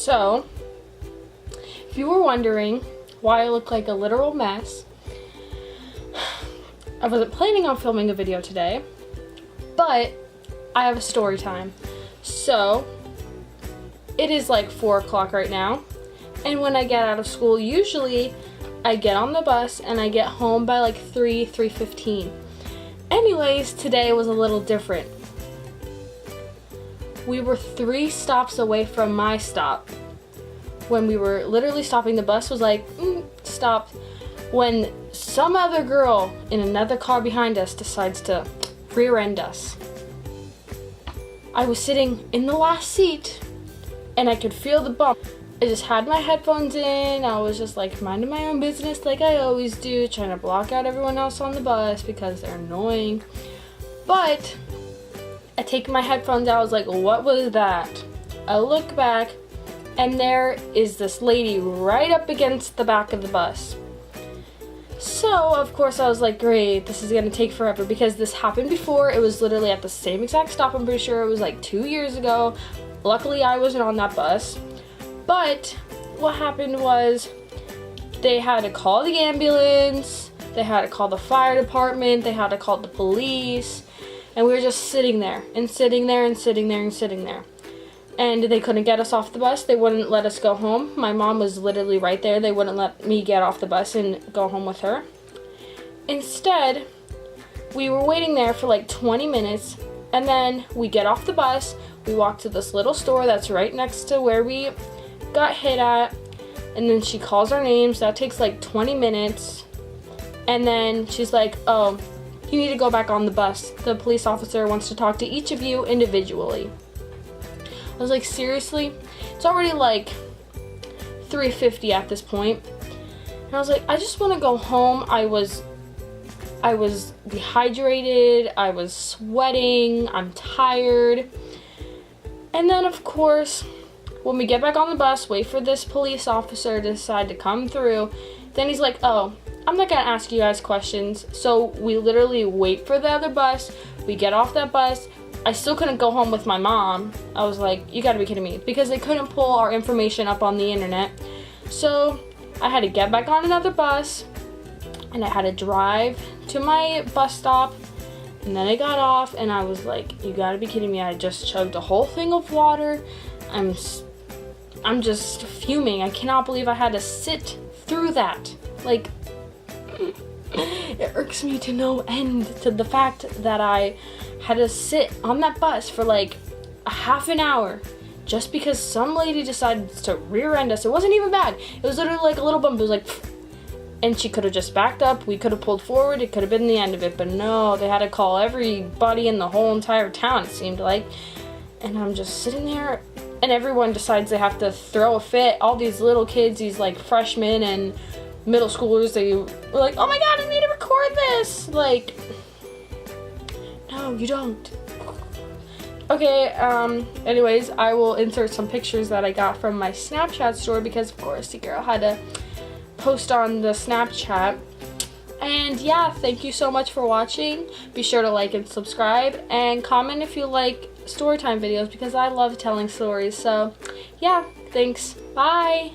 So, if you were wondering why I look like a literal mess, I wasn't planning on filming a video today, but I have a story time. So, it is like 4 o'clock right now, and when I get out of school, usually I get on the bus and I get home by like 3:15. Anyways, today was a little different. We were 3 stops away from my stop. When we were literally stopping, the bus was like, stopped. When some other girl in another car behind us decides to rear end us. I was sitting in the last seat and I could feel the bump. I just had my headphones in. I was just like minding my own business like I always do, trying to block out everyone else on the bus because they're annoying. But I take my headphones out. I was like, what was that? I look back and there is this lady right up against the back of the bus. So, of course, I was like, great, this is gonna take forever because this happened before. It was literally at the same exact stop. I'm pretty sure it was like 2 years ago. Luckily, I wasn't on that bus. But what happened was they had to call the ambulance, they had to call the fire department, they had to call the police, and we were just sitting there and sitting there and sitting there and sitting there. And they couldn't get us off the bus. They wouldn't let us go home. My mom was literally right there. They wouldn't let me get off the bus and go home with her. Instead, we were waiting there for like 20 minutes, and then we get off the bus. We walk to this little store that's right next to where we got hit at, and then she calls our names. That takes like 20 minutes, and then she's like, oh, you need to go back on the bus. The police officer wants to talk to each of you individually. I was like, seriously? It's already like 3:50 at this point. And I was like, I just want to go home. I was dehydrated, I was sweating, I'm tired. And then of course, when we get back on the bus, wait for this police officer to decide to come through, then he's like, oh, I'm not gonna ask you guys questions. So we literally wait for the other bus, we get off that bus. I still couldn't go home with my mom. I was like, you gotta be kidding me, because they couldn't pull our information up on the internet. So I had to get back on another bus, and I had to drive to my bus stop, and then I got off, and I was like, you gotta be kidding me. I just chugged a whole thing of water. I'm just fuming. I cannot believe I had to sit through that. Like, it irks me to no end, to the fact that I had to sit on that bus for like a half an hour just because some lady decided to rear end us. It wasn't even bad. It was literally like a little bump. It was like, and she could have just backed up. We could have pulled forward. It could have been the end of it. But no, they had to call everybody in the whole entire town, it seemed like. And I'm just sitting there, and everyone decides they have to throw a fit. All these little kids, these like freshmen and middle schoolers, they were like, oh my god, I need to record this. Like, no, you don't. Okay, anyways, I will insert some pictures that I got from my Snapchat story because, of course, the girl had to post on the Snapchat. And yeah, thank you so much for watching. Be sure to like and subscribe, and comment if you like storytime videos because I love telling stories. So, yeah, thanks. Bye!